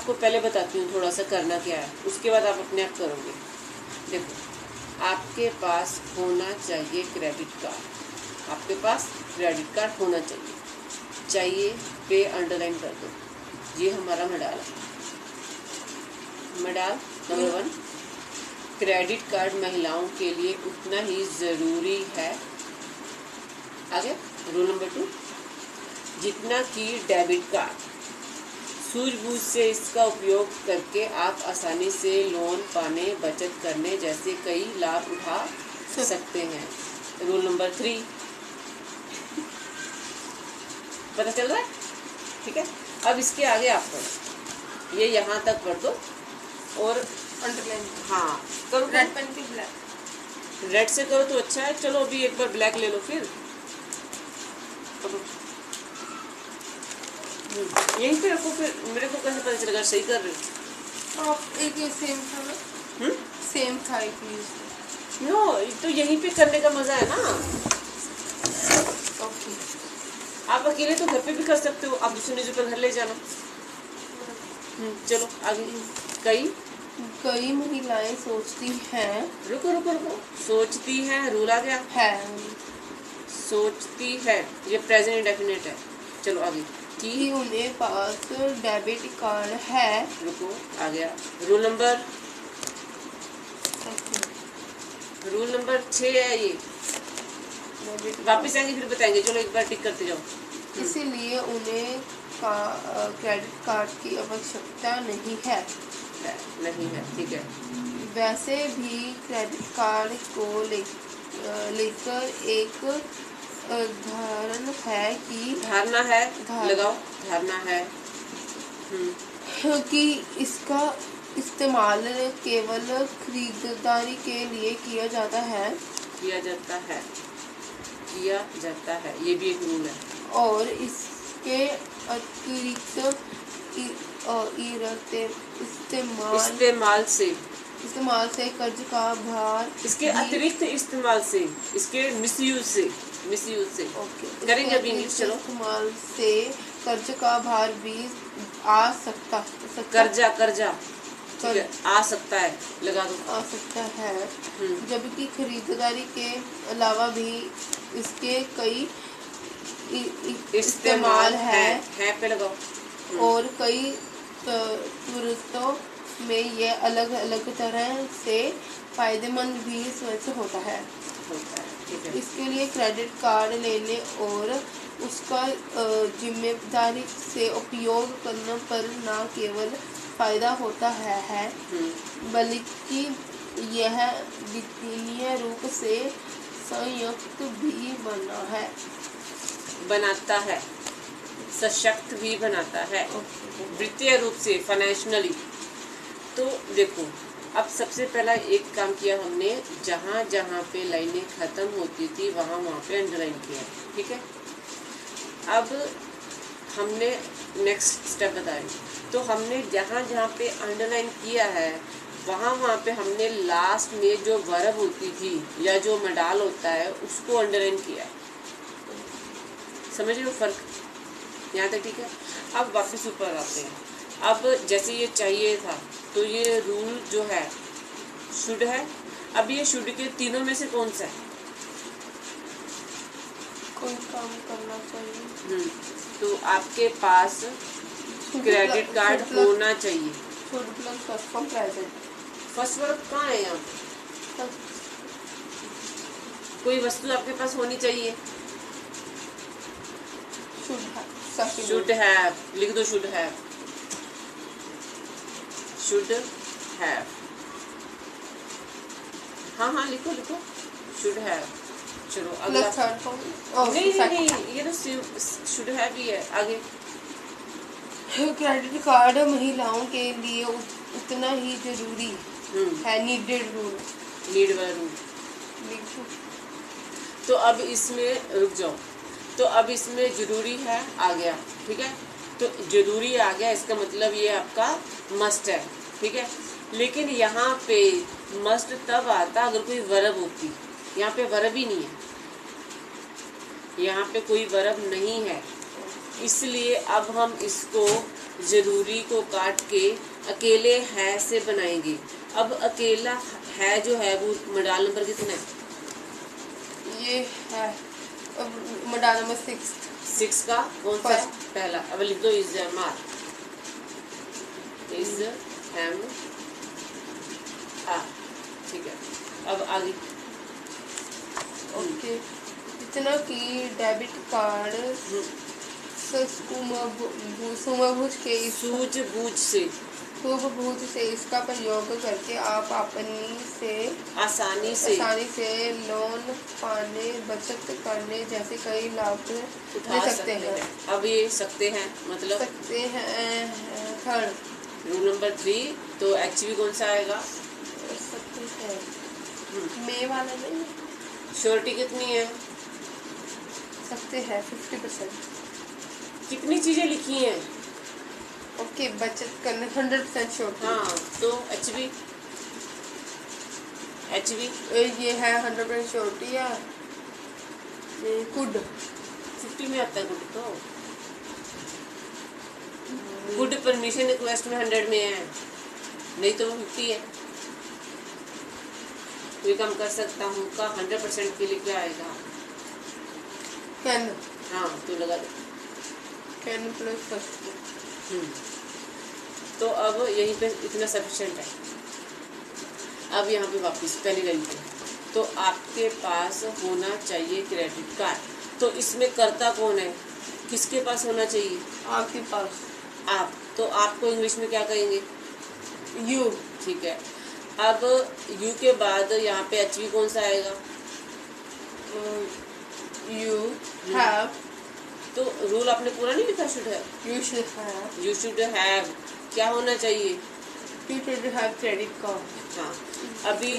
आपको पहले बताती हूँ थोड़ा सा करना क्या है, उसके बाद आप अपने आप करोगे। देखो, आपके पास होना चाहिए क्रेडिट कार्ड, आपके पास क्रेडिट कार्ड होना चाहिए पे अंडरलाइन कर दो। ये हमारा मडाल है। मडाल नंबर 1, क्रेडिट कार्ड महिलाओं के लिए उतना ही ज़रूरी है। आगे रूल नंबर 2, जितना कि डेबिट कार्ड। सूझबूझ से इसका उपयोग करके आप आसानी से लोन पाने, बचत करने जैसे कई लाभ उठा सकते हैं। रूल नंबर 3, पता चल रहा है? ठीक है, अब इसके आगे आप पढ़ो, ये यहाँ तक पढ़ दो और अंडरलाइन। हाँ करो, रेड पेन की ब्लैक, रेड से करो तो अच्छा है। चलो अभी एक बार ब्लैक ले लो फिर। यहीं पे रखो, फिर मेरे को कैसे पता चलेगा सही कर रहे हो? आप एक ये सेम था ना? सेम था एक प्लीज। नो, तो यहीं पे करने का मजा है ना। ओके, आप अकेले तो घर पे भी कर सकते हो, आप दूसरे जगह पर घर ले जाना। चलो आगे। कई महिलाएं सोचती हैं, रुको, सोचती हैं, रूल आ गया है सोचती है, ये प्रेजेंट इंडेफिनिट है। चलो आगे, कि उन्हें पास डेबिट कार्ड है। रुको, आ गया रूल नंबर 6 है ये। वापस आएंगे फिर बताएंगे, चलो एक बार टिक करते जाओ। इसीलिए उन्हें क्रेडिट कार्ड की आवश्यकता नहीं है। ठीक है। वैसे भी क्रेडिट कार्ड को लेकर एक धारणा है कि धारणा है कि इसका इस्तेमाल केवल खरीदारी के लिए किया जाता है, ये भी एक रूल है। और इसके अतिरिक्त इस्तेमाल से कर्ज का भार, इसके अतिरिक्त इस्तेमाल से, इसके मिसयूज से करेंगे अभी इंग्लिश। चलो, इस्तेमाल से कर्ज का भार भी आ सकता कर्जा आ सकता है, लगा दो, आ सकता है। जबकि खरीदारी के अलावा भी इसके कई इस्तेमाल है पे लगाओ। और कई सूरतों में ये अलग अलग तरह से फायदेमंद भी स्वच्छ होता है। ठीक है। इसके लिए क्रेडिट कार्ड लेने और उसका जिम्मेदारी से उपयोग करने पर न केवल फायदा होता है बल्कि यह वित्तीय रूप से संयुक्त भी बनाता है, सशक्त भी बनाता है, वित्तीय रूप से, फाइनेंशियली। तो देखो, अब सबसे पहला एक काम किया हमने, जहाँ जहाँ पे लाइनें ख़त्म होती थी वहाँ पे अंडरलाइन किया। ठीक है, अब हमने नेक्स्ट स्टेप बताया। तो हमने जहाँ जहाँ पे अंडरलाइन किया है वहाँ पे हमने लास्ट में जो वर्ब होती थी या जो मडाल होता है उसको अंडरलाइन किया है। समझ रहे हो फर्क? यहाँ तक ठीक है। अब वापस ऊपर आते हैं। अब जैसे ये चाहिए था तो ये रूल जो है शुड है। अब ये शुड के तीनों में से कौन सा है? कोई काम करना चाहिए। तो आपके पास क्रेडिट कार्ड होना चाहिए। Should plus first form present. First verb कहाँ है? यहाँ कोई वस्तु आपके पास होनी चाहिए। शुड हैव लिख दो। शुड हैव हाँ लिखो शुड हैव। चलो अगला। नहीं ये तो शुड हैव ही है। आगे, क्रेडिट कार्ड महिलाओं के लिए उतना ही जरूरी है। नीडेड वाला रूल। तो अब इसमें रुक जाओ। तो अब इसमें जरूरी है आ गया। ठीक है, तो जरूरी आ गया, इसका मतलब ये आपका मस्ट है। ठीक है, लेकिन यहाँ पे मस्ट तब आता अगर कोई वर्ब होती। यहाँ पे वर्ब ही नहीं है, यहाँ पे कोई वर्ब नहीं है, इसलिए अब हम इसको जरूरी को काट के अकेले है से बनाएंगे। अब अकेला है जो है वो मॉडल नंबर कितना है? ये है मॉडल नंबर 6 का कौन सा है? पहला। अब लिख दो is M R, is M R, ठीक है। अब आगे ओके। जितना कि डेबिट कार्ड सूझबूझ से इसका प्रयोग करके आप आसानी से लोन पाने, बचत करने जैसे कई लाभ ले सकते हैं। अब ये सकते हैं मतलब सकते हैं थर्ड रूल नंबर 3, तो एक्चुअली कौन सा आएगा? सकते हैं मे वाला नहीं, श्योरिटी कितनी है? सकते हैं 50%। कितनी चीजें लिखी हैं? ओके, बचत करने 100% श्योरिटी। हाँ, तो एचबी ये है 100% श्योरिटी या गुड 50 में आता है। गुड तो गुड परमिशन रिक्वेस्ट में 100 में है, नहीं तो 50 है। कोई कम कर सकता हूँ का 100% के लिए क्या आएगा? कैन। हाँ, तो लगा दे कैन प्लस फर्स्ट। तो अब यहीं पे इतना सफिशिएंट है। अब यहाँ पे वापस पहली लाइन पे, तो आपके पास होना चाहिए क्रेडिट कार्ड। तो इसमें करता कौन है? किसके पास होना चाहिए? आपके पास। आप। तो आपको इंग्लिश में क्या कहेंगे? यू। ठीक है। अब यू के बाद यहाँ पे एचवी कौन सा आएगा? You have. तो रूल आपने पूरा नहीं लिखा? शुड है, you should have. You should have क्या होना चाहिए? You should have credit card. हाँ, अभी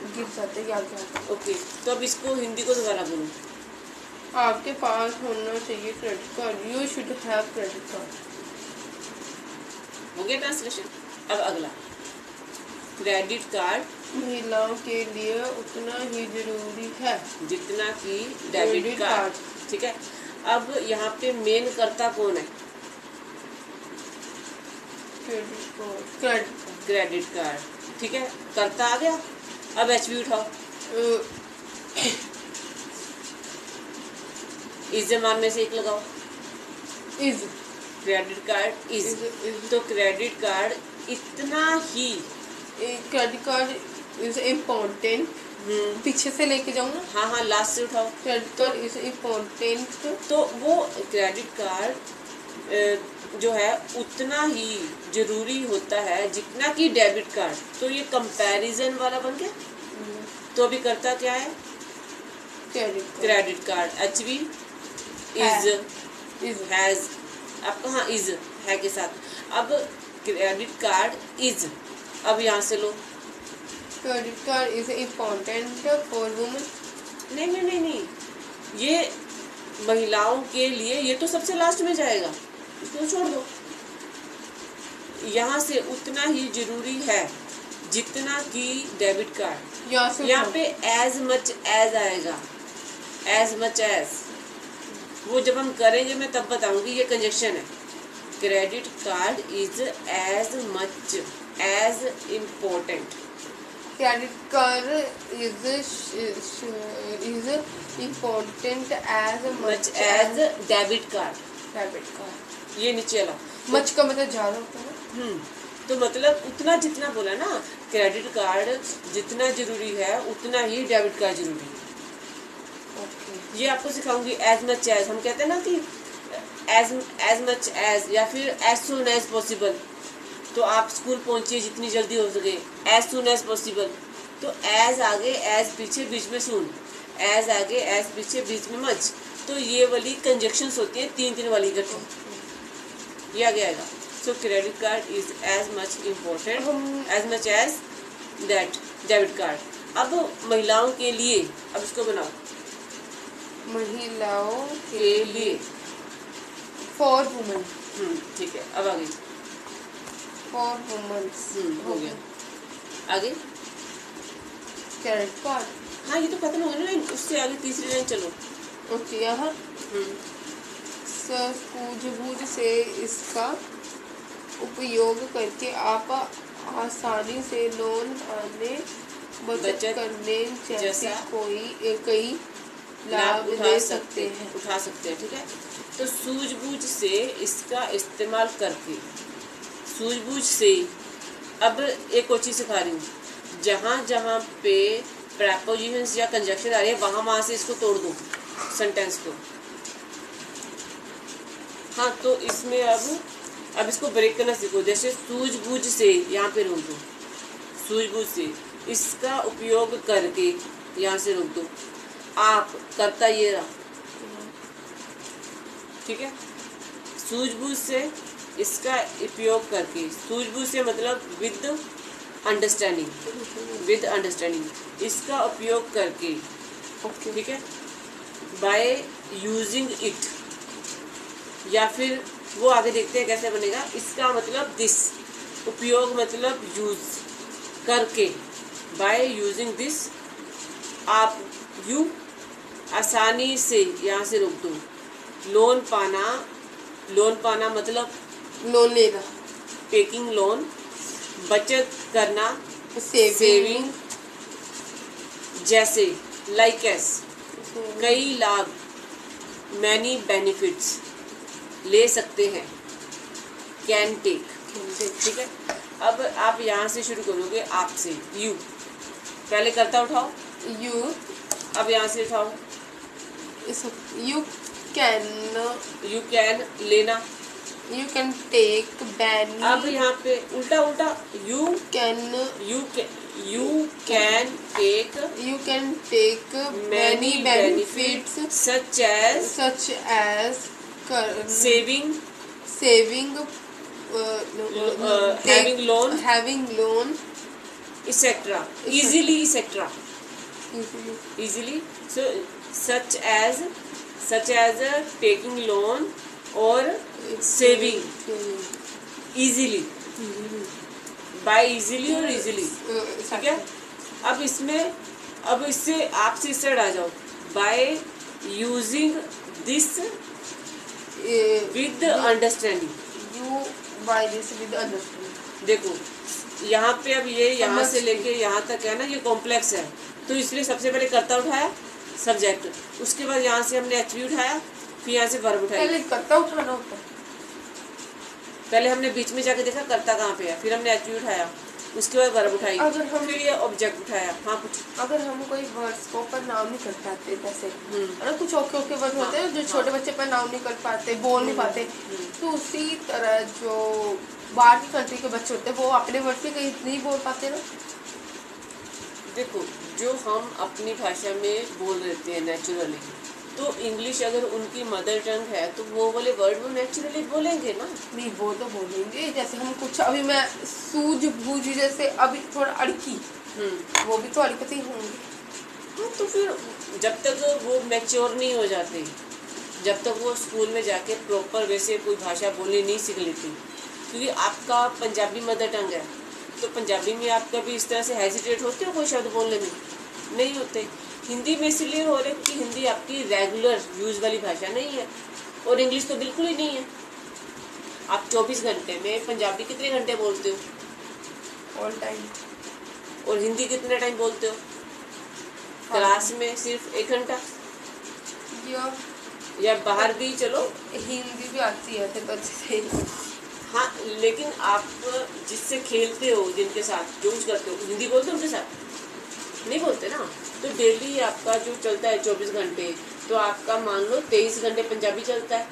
गिर जाते क्या क्या। ओके, तो अब इसको हिंदी को दोबारा बोलो। आपके पास होना चाहिए credit card. You should have credit card. हो गया ट्रांसलेशन। अब अगला, क्रेडिट कार्ड महिलाओं के लिए उतना ही जरूरी है जितना कि डेबिट कार्ड। ठीक है। अब यहाँ पे मेन करता कौन है? Credit card. ठीक है, करता आ गया। अब एचबी उठाओ। इस जमान में से एक लगाओ। इज। Credit card is. तो क्रेडिट कार्ड इतना ही, क्रेडिट कार्ड इज इम्पोर्टेंट। पीछे से लेके जाऊंगा। हाँ, लास्ट से उठाओ। Credit card is important. तो वो क्रेडिट कार्ड जो है उतना ही जरूरी होता है जितना कि डेबिट कार्ड। तो ये कंपैरिजन वाला बन गया। तो अभी करता क्या है? Credit card. HB is has. अब कहाँ इज है के साथ। अब क्रेडिट कार्ड इज, अब यहाँ से लो। Credit card is important for women. नहीं, ये महिलाओं के लिए, ये तो सबसे लास्ट में जाएगा, इसको छोड़ दो। यहाँ से उतना ही जरूरी है जितना कि डेबिट कार्ड। यहाँ पे एज मच एज आएगा। एज मच एज वो जब हम करेंगे मैं तब बताऊंगी, ये कंजक्शन है। Credit card is as much as important. Credit card is important as much as debit card. ये नीचे ला। मच का मतलब ज्यादा होता है। तो मतलब उतना जितना बोला ना, क्रेडिट कार्ड जितना जरूरी है उतना ही डेबिट कार्ड जरूरी है। ये आपको सिखाऊंगी। एज मच एज हम कहते हैं ना कि एज मच एज या फिर एज सुन एज पॉसिबल। तो आप स्कूल पहुंचिए जितनी जल्दी हो सके, एज सुन एज पॉसिबल। तो एज आगे एज पीछे बीच में सुन, एज आगे एज पीछे बीच में मच। तो ये वाली कंजक्शंस होती है 3 वाली इकट्ठी। ये आगे आएगा। So credit card is as much important as much as that debit card. अब महिलाओं के लिए, अब इसको बनाओ। महिलाओं के लिए फॉर वुमेन। ठीक है, अब आगे फॉर वुमेन हो गया। आगे क्रेडिट कार्ड। हाँ, ये तो खत्म हो गया ना। उससे आगे तीसरी लाइन चलो। ओके, यहाँ सूझबूझ से इसका उपयोग करके आप आसानी से लोन पाने, बचत करने जैसे कई लाभ ले सकते हैं। उठा सकते हैं। ठीक है, तो सूझबूझ से इसका इस्तेमाल करके, सूझबूझ से, अब एक और चीज़ सिखा रही हूँ, जहाँ जहाँ पे प्रेपोजिशंस या कंजक्शन आ रही है वहाँ से इसको तोड़ दो सेंटेंस को। हाँ, तो इसमें अब इसको ब्रेक करना सीखो। जैसे सूझबूझ से, यहाँ पे रोक दो, सूझबूझ से इसका उपयोग करके, यहाँ से रोक दो, आप करता ये रहा। ठीक है, सूझबूझ से इसका उपयोग करके, सूझबूझ से मतलब विद अंडरस्टैंडिंग, विद अंडरस्टैंडिंग इसका उपयोग करके। ठीक है, बाय यूजिंग इट, या फिर वो आगे देखते हैं कैसे बनेगा। इसका मतलब दिस, उपयोग मतलब यूज करके, बाय यूजिंग दिस आप यू आसानी से, यहाँ से रोक दो, लोन पाना, लोन पाना मतलब लोन लेना, टेकिंग लोन, बचत करना, सेविंग, जैसे लाइक एस, कई लाभ, मैनी बेनिफिट्स ले सकते हैं, कैन टेक। ठीक है, अब आप यहाँ से शुरू करोगे, आपसे यू, पहले करता उठाओ यू, अब यहाँ से उठाओ यू कैन, यू कैन लेना, यू कैन टेक बैनी, अब यहाँ पे उल्टा उल्टा, you can take many benefits such as saving, having loan, etc. easily, so such as taking loan or saving easily, by easily or easily। ठीक है, अब इसमें, अब इससे आपसे इस साइड आ जाओ, by using this with understanding, you by this with understanding। देखो यहाँ पे अब ये यहाँ से लेके यहाँ तक है ना, ये कॉम्प्लेक्स है, तो इसलिए सबसे पहले कर्ता उठाया सब्जेक्ट, उसके बाद यहाँ से हमने एचवी उठाया, फिर यहाँ से वर्ब उठाया। पहले कर्ता उठाना होता है, पहले हमने बीच में जाके देखा कर्ता कहाँ पे है, फिर हमने एचवी उठाया, उसके बाद वर्ब उठाई, फिर ये ऑब्जेक्ट उठाया। हाँ, कुछ अगर हम कोई वर्ड्स को नाउन नहीं कर पाते, जैसे और कुछ ओके वर्ड होते हैं जो छोटे बच्चे पर नाउन नहीं कर पाते, बोल नहीं पाते, तो उसी तरह जो बाहर की कंट्री के बच्चे होते हैं वो अपने वर्ड पे कहीं नहीं बोल पाते ना। देखो, जो हम अपनी भाषा में बोल लेते हैं नेचुरली, तो इंग्लिश अगर उनकी मदर टंग है तो वो वाले वर्ड वो नेचुरली बोलेंगे ना। नहीं, वो तो बोलेंगे। जैसे हम कुछ, अभी मैं सूझबूझ, जैसे अभी थोड़ा अड़की, वो भी तो अड़कते ही होंगे। हाँ, तो फिर जब तक वो मैच्योर नहीं हो जाते, जब तक वो स्कूल में जाके प्रॉपर वैसे कोई भाषा बोलनी नहीं सीख लेती, क्योंकि आपका पंजाबी मदर टंग है, तो पंजाबी में आप कभी इस तरह से हेजिटेट होते हो कोई शब्द बोलने में? नहीं होते। हिंदी में इसलिए हो रहे कि हिंदी आपकी रेगुलर यूज वाली भाषा नहीं है, और इंग्लिश तो बिल्कुल ही नहीं है। आप 24 घंटे में पंजाबी कितने घंटे बोलते हो? All time. और हिंदी कितने टाइम बोलते हो? क्लास में सिर्फ 1 घंटा, या बाहर भी चलो हिंदी भी आती है तो अच्छे से। हाँ, लेकिन आप जिससे खेलते हो, जिनके साथ यूज करते हो, हिंदी बोलते हो उनके साथ? नहीं बोलते ना। तो डेली आपका जो चलता है 24 घंटे, तो आपका मान लो 23 घंटे पंजाबी चलता है,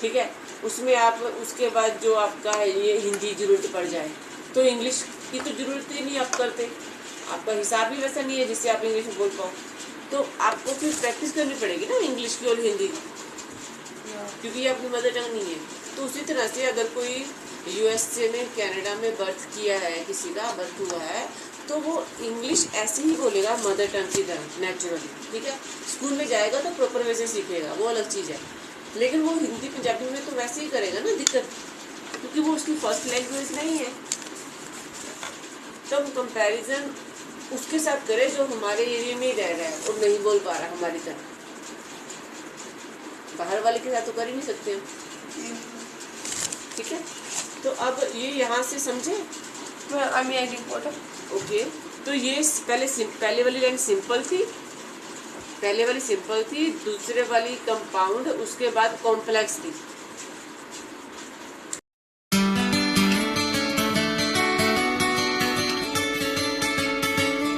ठीक है। उसमें आप उसके बाद जो आपका ये हिंदी जरूरत पड़ जाए, तो इंग्लिश की तो जरूरत ही नहीं आप करते। आपका हिसाब भी वैसा नहीं है जिससे आप इंग्लिश बोल पाओ, तो आपको फिर प्रैक्टिस करनी पड़ेगी ना इंग्लिश की और हिंदी की, क्योंकि ये आपकी मदर टंग नहीं है। तो उसी तरह से अगर कोई यूएसए में, कनाडा में बर्थ किया है, किसी का बर्थ हुआ है, तो वो इंग्लिश ऐसे ही बोलेगा मदर टंग की तरह नेचुरली, ठीक है। स्कूल में जाएगा तो प्रॉपर वैसे सीखेगा, वो अलग चीज़ है। लेकिन वो हिंदी पंजाबी में तो वैसे ही करेगा ना, दिक्कत, क्योंकि वो उसकी फर्स्ट लैंग्वेज नहीं है। तो कंपैरिजन उसके साथ करें जो हमारे एरिया में ही रह रहा है और नहीं बोल पा रहा हमारी तरह। बाहर वाले के साथ तो कर ही नहीं सकते हम, ठीक है। तो अब ये यहाँ से समझे। ओके, तो ये पहले वाली लाइन सिंपल थी, दूसरे वाली कंपाउंड, उसके बाद कॉम्प्लेक्स थी।